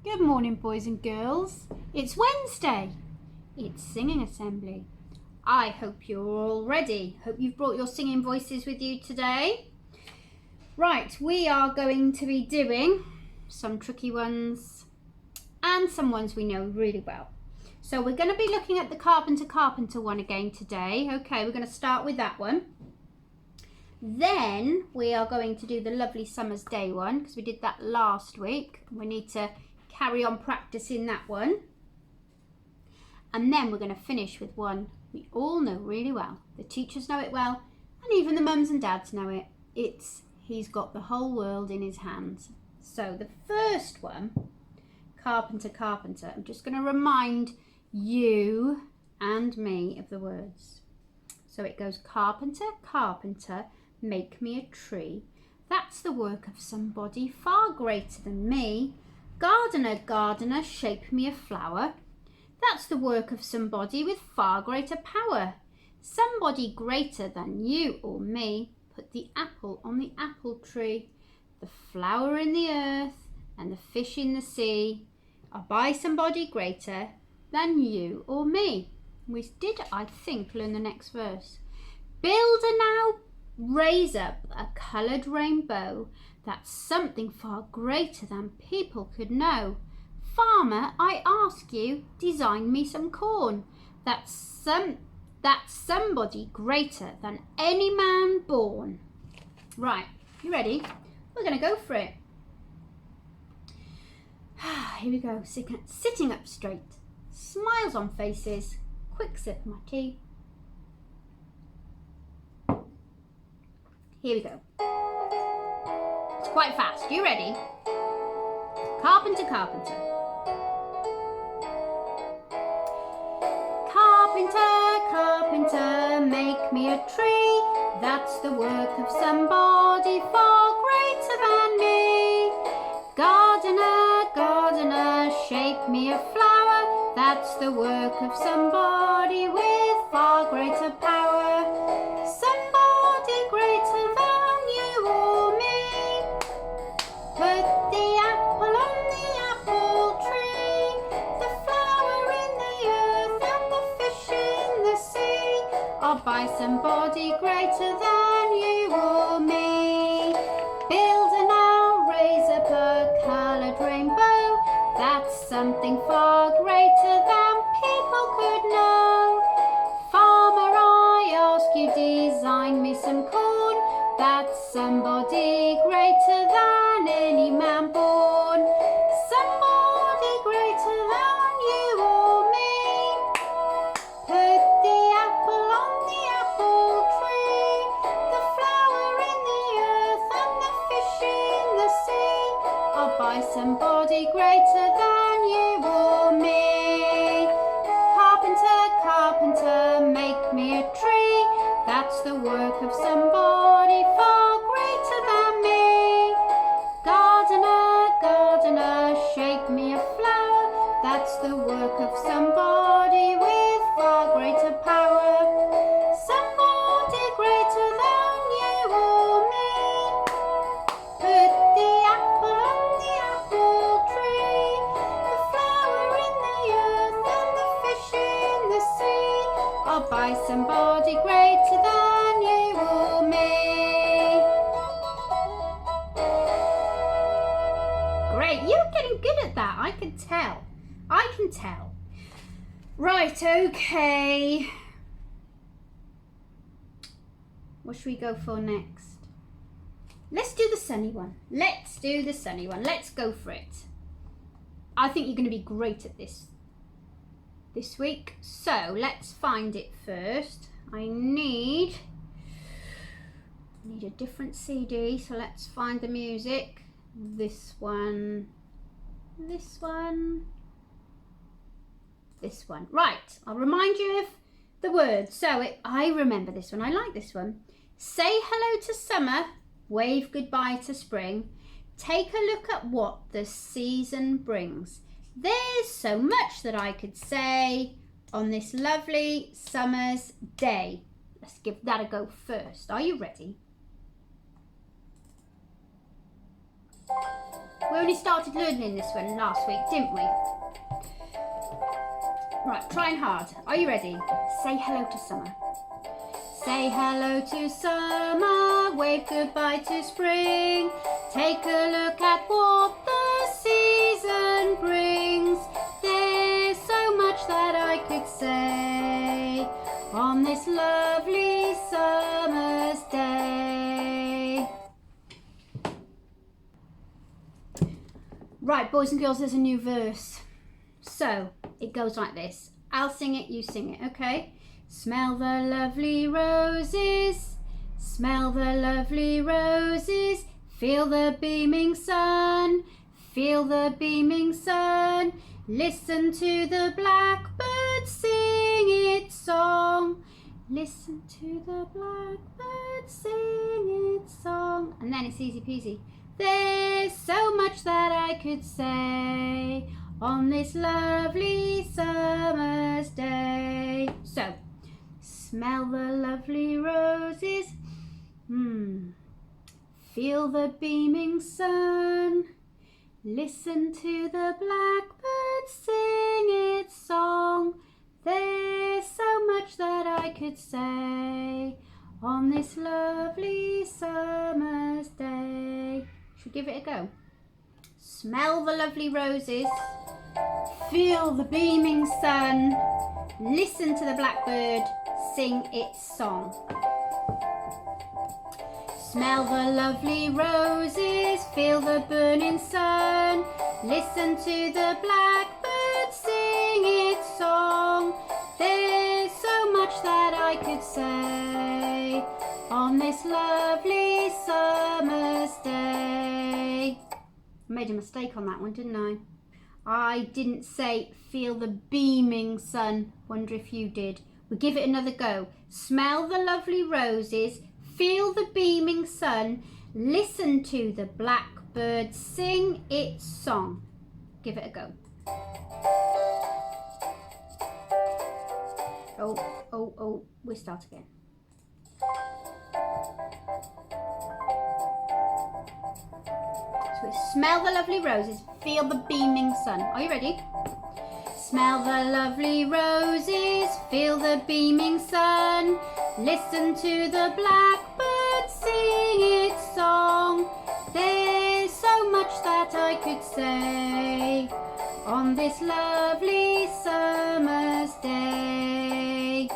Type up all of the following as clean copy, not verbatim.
Good morning, boys and girls. It's Wednesday. It's singing assembly. I hope you're all ready. Hope you've brought your singing voices with you today. Right, we are going to be doing some tricky ones and some ones we know really well. So we're going to be looking at the Carpenter one again today. Okay, we're going to start with that one. Then we are going to do the Lovely Summer's Day one because we did that last week. We need to carry on practicing that one. And then we're going to finish with one we all know really well. The teachers know it well, and even the mums and dads know it. It's He's Got the Whole World in His Hands. So the first one, Carpenter, Carpenter, I'm just going to remind you and me of the words. So it goes, Carpenter, Carpenter, make me a tree. That's the work of somebody far greater than me. Gardener, gardener, shape me a flower. That's the work of somebody with far greater power. Somebody greater than you or me. Put the apple on the apple tree, the flower in the earth, and the fish in the sea are by somebody greater than you or me. We did, I think, learn the next verse. Builder now, raise up a coloured rainbow. That's something far greater than people could know. Farmer, I ask you, design me some corn. That's somebody greater than any man born. Right, you ready? We're going to go for it. Here we go, sitting up straight. Smiles on faces. Quick sip of my tea. Here we go. It's quite fast. You ready? Carpenter, carpenter. Carpenter, carpenter, make me a tree. That's the work of somebody far greater than me. Gardener, gardener, shape me a flower. That's the work of somebody with far greater power. Somebody greater than you or me. Put the apple on the apple tree, the flower in the earth and the fish in the sea are by somebody greater than you or me. Builder now, raise up a coloured rainbow. That's something far greater than people could know. Farmer, I ask you, design me some corn. That's somebody greater than any man born. Somebody greater than you or me. Put the apple on the apple tree, the flower in the earth and the fish in the sea are by somebody greater than you or me. Carpenter, carpenter, make me a tree. That's the work of somebody far greater than me. Gardener, gardener, shape me a flower. That's the work of somebody with far greater power. Somebody greater than you or me. Put the apple on the apple tree, the flower in the earth and the fish in the sea are by somebody greater than you or me. Great, you're getting good at that. I can tell. I can tell. Right, okay. What should we go for next? Let's do the sunny one. Let's do the sunny one. Let's go for it. I think you're going to be great at this week. So let's find it first. I need a different CD. So let's find the music. This one. This one. This one. Right. I'll remind you of the words. So I remember this one. I like this one. Say hello to summer. Wave goodbye to spring. Take a look at what the season brings. There's so much that I could say on this lovely summer's day. Let's give that a go first. Are you ready? We only started learning this one last week, didn't we? Right, trying hard. Are you ready? Say hello to summer. Say hello to summer, wave goodbye to spring. Take a look at what the season brings. There's so much that I could say on this lovely summer's day. Right, boys and girls, there's a new verse. So, it goes like this. I'll sing it, you sing it, okay? Smell the lovely roses, smell the lovely roses, feel the beaming sun, feel the beaming sun, listen to the blackbird sing its song, listen to the blackbird sing its song, and then it's easy peasy. There's so much that I could say on this lovely summer's day. So, smell the lovely roses, feel the beaming sun, listen to the blackbird sing its song. There's so much that I could say on this lovely summer's day. Should we give it a go? Smell the lovely roses, feel the beaming sun, listen to the blackbird sing its song. Smell the lovely roses, feel the burning sun, listen to the blackbird sing its song. There's so much that I could say on this lovely summer's day. I made a mistake on that one, didn't I? I didn't say feel the beaming sun. Wonder if you did. We'll give it another go. Smell the lovely roses, feel the beaming sun, listen to the blackbird sing its song. Give it a go. Oh, we'll start again. So it's smell the lovely roses, feel the beaming sun. Are you ready? Smell the lovely roses, feel the beaming sun, listen to the blackbird sing its song. There's so much that I could say on this lovely summer's day.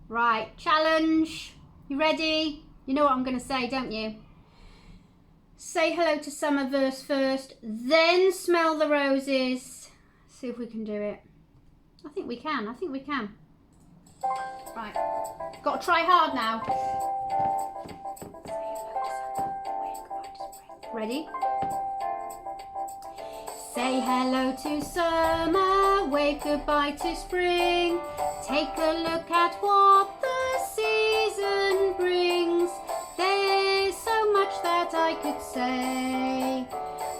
Right, challenge. You ready? You know what I'm going to say, don't you? Say hello to summer verse first, then smell the roses. See if we can do it. I think we can. Right, got to try hard now. Ready? Say hello to summer, wave goodbye to spring. Take a look at what the season brings. There's so much that I could say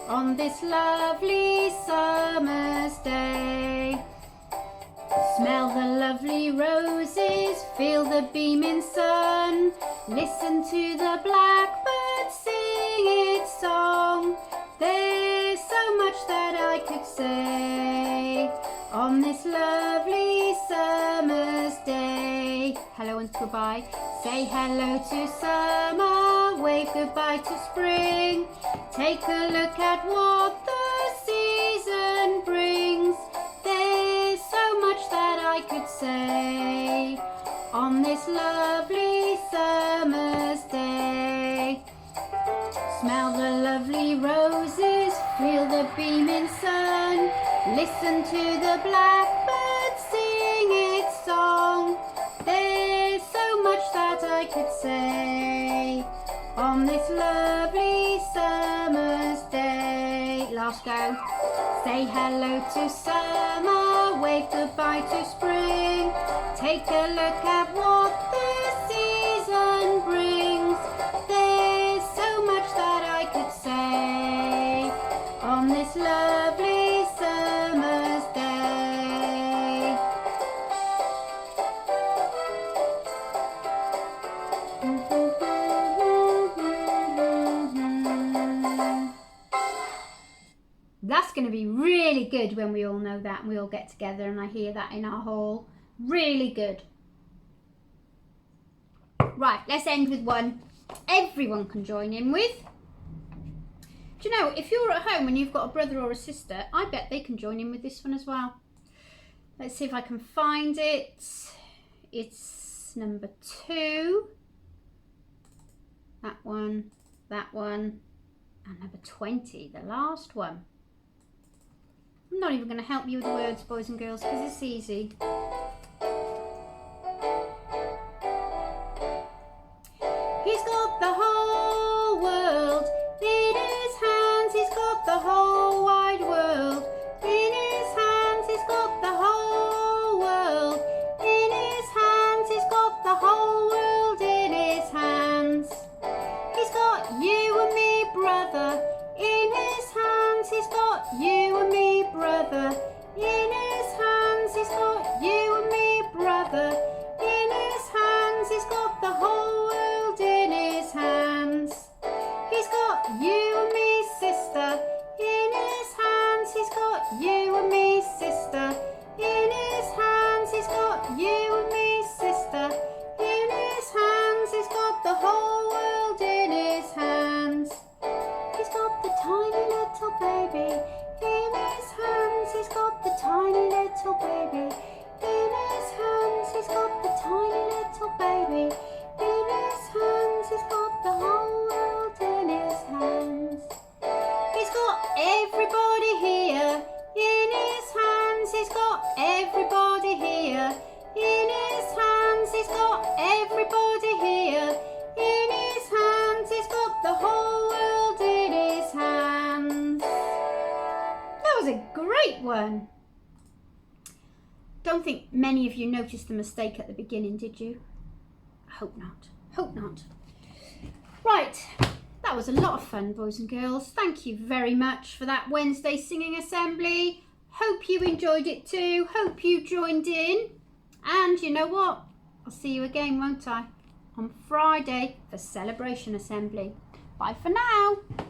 on this lovely summer's day. Smell the lovely roses, feel the beaming sun, listen to the blackbird sing its song. There's so much that I could say on this lovely summer's day. Hello and goodbye. Say hello to summer, wave goodbye to spring. Take a look at what the season brings. There's so much that I could say on this lovely summer's day. Smell the lovely roses, feel the beaming sun, listen to the blackbird sing its song. There's so much that I could say on this lovely summer's day. Last go. Say hello to summer, wave goodbye to spring. Take a look at what the season brings. There's so much that I could say on this lovely summer's day. going to be really good when we all know that and we all get together and I hear that in our hall. Really good. Right, let's end with one everyone can join in with. Do you know, if you're at home and you've got a brother or a sister, I bet they can join in with this one as well. Let's see if I can find it. It's number 2. That one, and number 20, the last one. I'm not even going to help you with the words, boys and girls, because it's easy. He's got the whole world in his hands. He's got the whole wide world in his hands. He's got the whole world in his hands. He's got the whole world in his hands. He's got you and me, brother, in his hands. He's got you and me, brother, in his hands. He's got you and me, brother, in his hands. He's got the whole world in his hands. He's got you and me, sister, in his hands. He's got you and me, sister, in his hands. He's got you and me, sister, in his hands. He's got the whole world in his hands. He's got the tiny little baby in his hands. He's got the tiny little baby in his hands. He's got the tiny little baby in his hands. He's got the whole world in his hands. He's got everybody here in his hands. He's got everybody here in his hands. He's got everybody here in his hands. He's got the whole world in his hands. That was a great one. Don't think many of you noticed the mistake at the beginning, did you? I hope not. Hope not. Right, that was a lot of fun, boys and girls. Thank you very much for that Wednesday singing assembly. Hope you enjoyed it too. Hope you joined in. And you know what? I'll see you again, won't I? On Friday for Celebration Assembly. Bye for now.